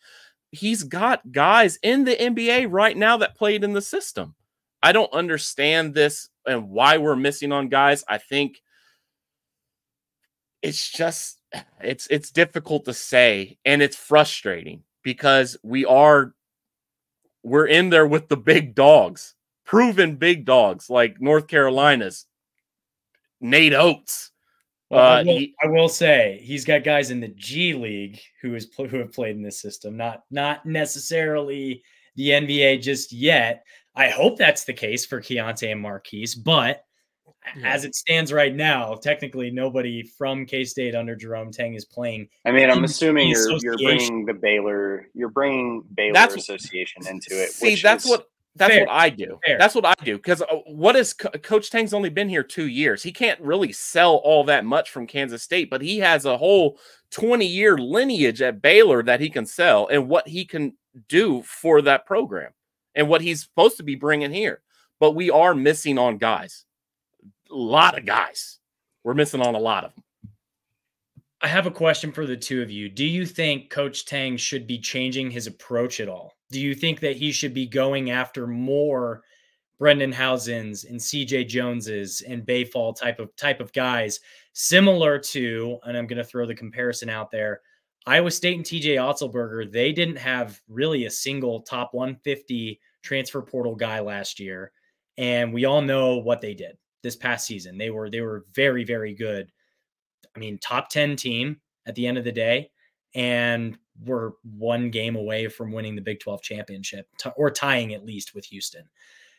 he's got guys in the NBA right now that played in the system. I don't understand this and why we're missing on guys. I think it's just it's difficult to say, and it's frustrating because we're in there with the big dogs, proven big dogs like North Carolina's Nate Oates. Well, I will say he's got guys in the G League who have played in this system, not necessarily the NBA just yet. I hope that's the case for Keontae and Marquise, but as it stands right now, technically nobody from K-State under Jerome Tang is playing. I mean, I'm assuming you're bringing the Baylor, Association into it. See, that's what That's Fair. what I do. Fair. That's what I do. Because what is Coach Tang's only been here 2 years. He can't really sell all that much from Kansas State, but he has a whole 20-year lineage at Baylor that he can sell and what he can do for that program and what he's supposed to be bringing here. But we are missing on guys. A lot of guys. We're missing on a lot of them. I have a question for the two of you. Do you think Coach Tang should be changing his approach at all? Do you think that he should be going after more Brendan Hausens and CJ Joneses and Bayfall type of guys, similar to, and I'm going to throw the comparison out there, Iowa State and TJ Otzelberger? They didn't have really a single top 150 transfer portal guy last year, and we all know what they did this past season. They were very, very good. I mean, top 10 team at the end of the day, and we're one game away from winning the Big 12 championship or tying at least with Houston.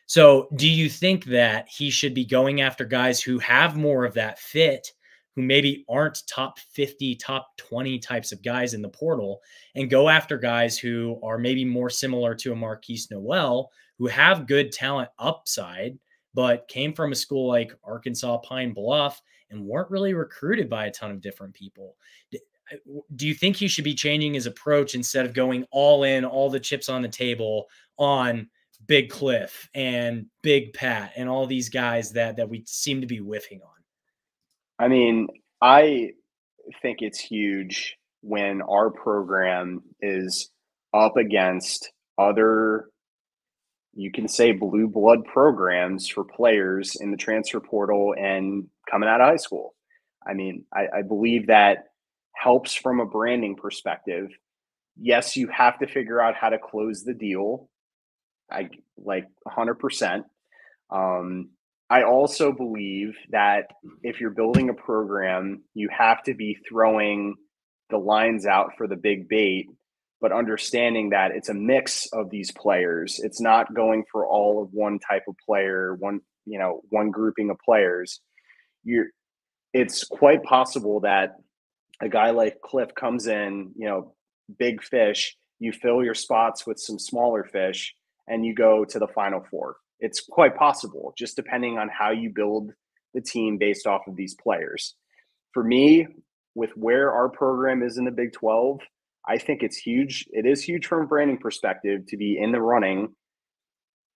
So do you think that he should be going after guys who have more of that fit, who maybe aren't top 50, top 20 types of guys in the portal, and go after guys who are maybe more similar to a Marquise Noel, who have good talent upside, but came from a school like Arkansas Pine Bluff and weren't really recruited by a ton of different people? Do you think he should be changing his approach instead of going all in, all the chips on the table on Big Cliff and Big Pat and all these guys that we seem to be whiffing on? I mean, I think it's huge when our program is up against other, you can say, blue blood programs for players in the transfer portal and coming out of high school. I mean, I believe that helps from a branding perspective. Yes, you have to figure out how to close the deal. I like 100%. I also believe that if you're building a program, you have to be throwing the lines out for the big bait, but understanding that it's a mix of these players. It's not going for all of one type of player, one grouping of players. It's quite possible that a guy like Cliff comes in, big fish, you fill your spots with some smaller fish, and you go to the Final Four. It's quite possible, just depending on how you build the team based off of these players. For me, with where our program is in the Big 12, I think it's huge. It is huge from a branding perspective to be in the running.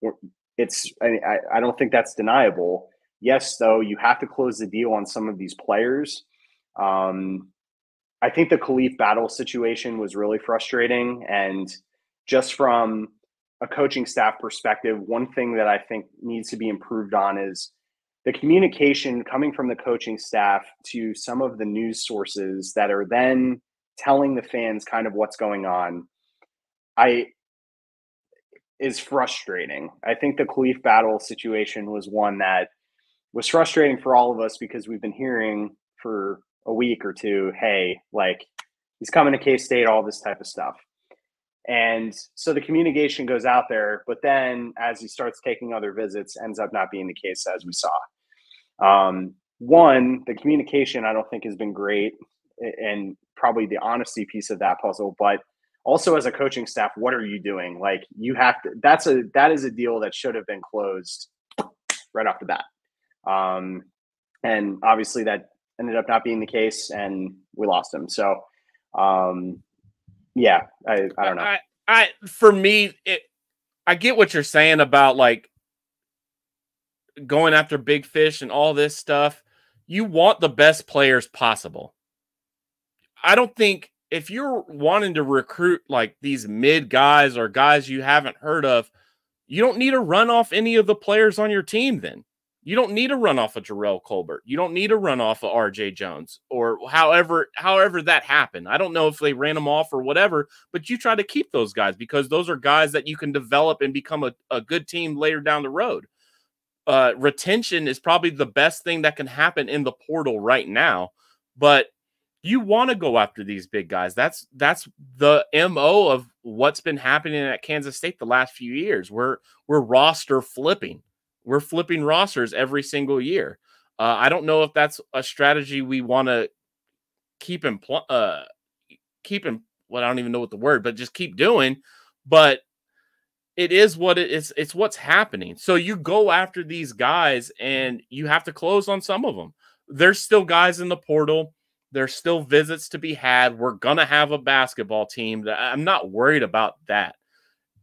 I don't think that's deniable. Yes, though, you have to close the deal on some of these players. I think the Khalif Battle situation was really frustrating. And just from a coaching staff perspective, one thing that I think needs to be improved on is the communication coming from the coaching staff to some of the news sources that are then telling the fans kind of what's going on is frustrating. I think the Khalif Battle situation was one that was frustrating for all of us because we've been hearing for a week or two, hey, like, he's coming to K-State, all this type of stuff. And so the communication goes out there, but then as he starts taking other visits, ends up not being the case as we saw. One, the communication I don't think has been great, and probably the honesty piece of that puzzle, but also as a coaching staff, what are you doing? Like, you have to, that is a deal that should have been closed right off the bat. And obviously that ended up not being the case, and we lost him. So, yeah, I don't know. For me, I get what you're saying about like going after big fish and all this stuff. You want the best players possible. I don't think if you're wanting to recruit like these mid guys or guys you haven't heard of, you don't need to run off any of the players on your team then. You don't need to run off of Jarrell Colbert. You don't need to run off of RJ Jones or however that happened. I don't know if they ran them off or whatever, but you try to keep those guys because those are guys that you can develop and become a good team later down the road. Retention is probably the best thing that can happen in the portal right now, but you want to go after these big guys. That's the MO of what's been happening at Kansas State the last few years. We're roster flipping. We're flipping rosters every single year. I don't know if that's a strategy we want to keep in well, I don't even know what the word, but just keep doing. But it is what it is. It's what's happening. So you go after these guys and you have to close on some of them. There's still guys in the portal. There's still visits to be had. We're going to have a basketball team. I'm not worried about that.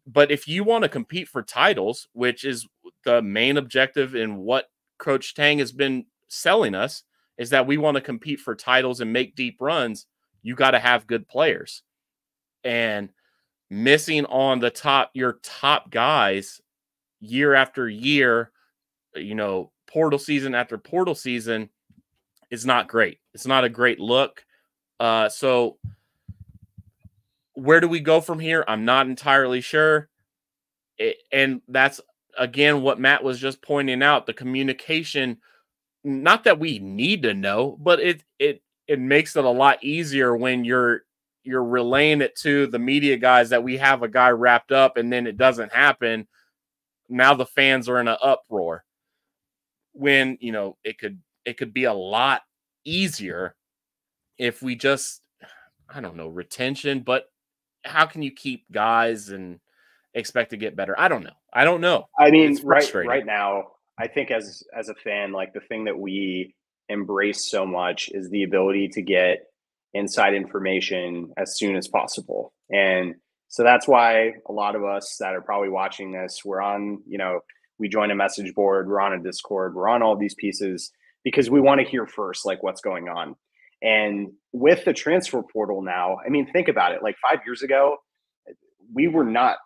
But if you want to compete for titles, which is the main objective in what Coach Tang has been selling us, is that we want to compete for titles and make deep runs, you got to have good players. And missing on your top guys year after year, portal season after portal season is not great. It's not a great look. So where do we go from here? I'm not entirely sure. And that's, again, what Matt was just pointing out, the communication, not that we need to know, but it makes it a lot easier when you're relaying it to the media guys that we have a guy wrapped up and then it doesn't happen. Now the fans are in an uproar when, it could be a lot easier if we just, I don't know, retention, but how can you keep guys and expect to get better? I don't know. I mean, right now, I think as a fan, like the thing that we embrace so much is the ability to get inside information as soon as possible. And so that's why a lot of us that are probably watching this, we're on, we join a message board, we're on a Discord, we're on all these pieces because we want to hear first, like what's going on. And with the transfer portal now, I mean, think about it. Like 5 years ago,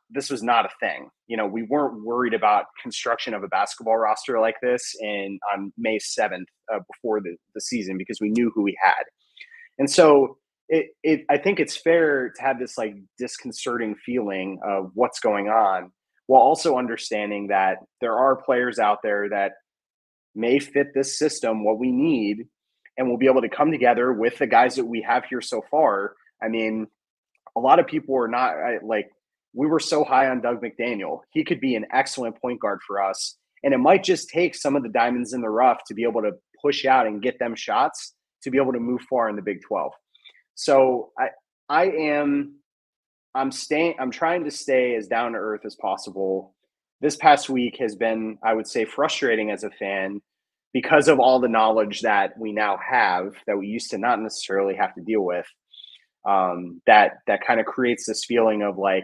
this was not a thing. We weren't worried about construction of a basketball roster like this on May 7th before the season because we knew who we had. And so I think it's fair to have this like disconcerting feeling of what's going on while also understanding that there are players out there that may fit this system, what we need, and we'll be able to come together with the guys that we have here so far. I mean, a lot of people are not we were so high on Doug McDaniel. He could be an excellent point guard for us. And it might just take some of the diamonds in the rough to be able to push out and get them shots to be able to move far in the Big 12. So I'm trying to stay as down to earth as possible. This past week has been, I would say, frustrating as a fan because of all the knowledge that we now have that we used to not necessarily have to deal with. That kind of creates this feeling of like,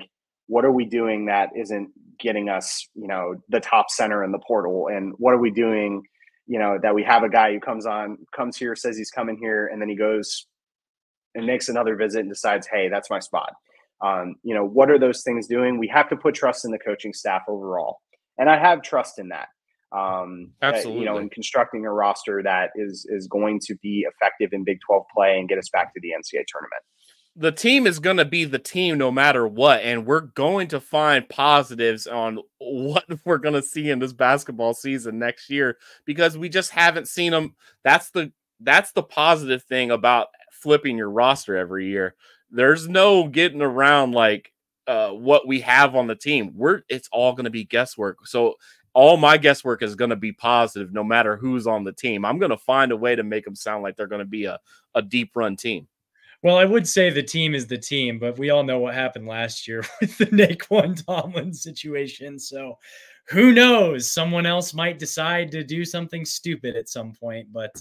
what are we doing that isn't getting us, the top center in the portal? And what are we doing, that we have a guy who comes here, says he's coming here, and then he goes and makes another visit and decides, hey, that's my spot. What are those things doing? We have to put trust in the coaching staff overall. And I have trust in that. Absolutely. In constructing a roster that is going to be effective in Big 12 play and get us back to the NCAA tournament. The team is going to be the team no matter what, and we're going to find positives on what we're going to see in this basketball season next year because we just haven't seen them. That's the positive thing about flipping your roster every year. There's no getting around like what we have on the team. It's all going to be guesswork. So all my guesswork is going to be positive no matter who's on the team. I'm going to find a way to make them sound like they're going to be a deep run team. Well, I would say the team is the team, but we all know what happened last year with the Naquan Tomlin situation. So who knows? Someone else might decide to do something stupid at some point. But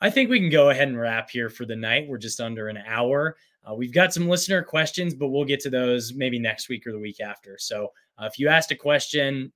I think we can go ahead and wrap here for the night. We're just under an hour. We've got some listener questions, but we'll get to those maybe next week or the week after. So if you asked a question,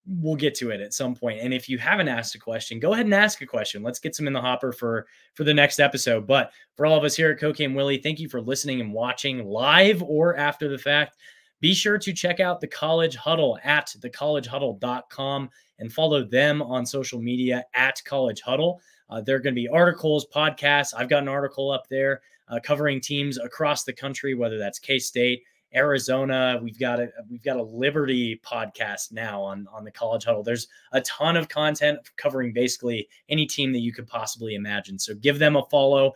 we'll get to it at some point. And if you haven't asked a question, go ahead and ask a question. Let's get some in the hopper for the next episode. But for all of us here at Cocaine Willie, thank you for listening and watching live or after the fact. Be sure to check out the College Huddle at thecollegehuddle.com and follow them on social media at College Huddle. There are going to be articles, podcasts. I've got an article up there covering teams across the country, whether that's K-State, Arizona. We've got a Liberty podcast now on the College Huddle. There's a ton of content covering basically any team that you could possibly imagine. So give them a follow.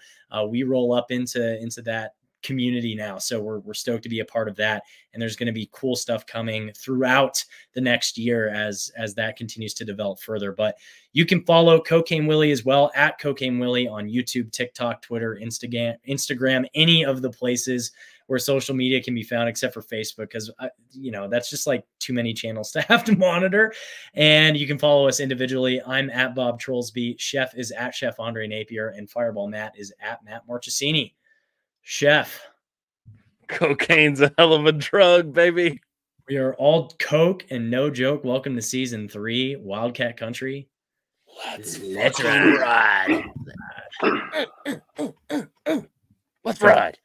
We roll up into that community now. So we're stoked to be a part of that. And there's going to be cool stuff coming throughout the next year as that continues to develop further. But you can follow Cocaine Willie as well at Cocaine Willie on YouTube, TikTok, Twitter, Instagram, any of the places. where social media can be found, except for Facebook, because that's just like too many channels to have to monitor. And you can follow us individually. I'm at Bob Trollsby. Chef is at Chef Andre Napier, and Fireball Matt is at Matt Marchesini. Chef, cocaine's a hell of a drug, baby. We are all coke and no joke. Welcome to season 3, Wildcat Country. Let's ride. Let's ride.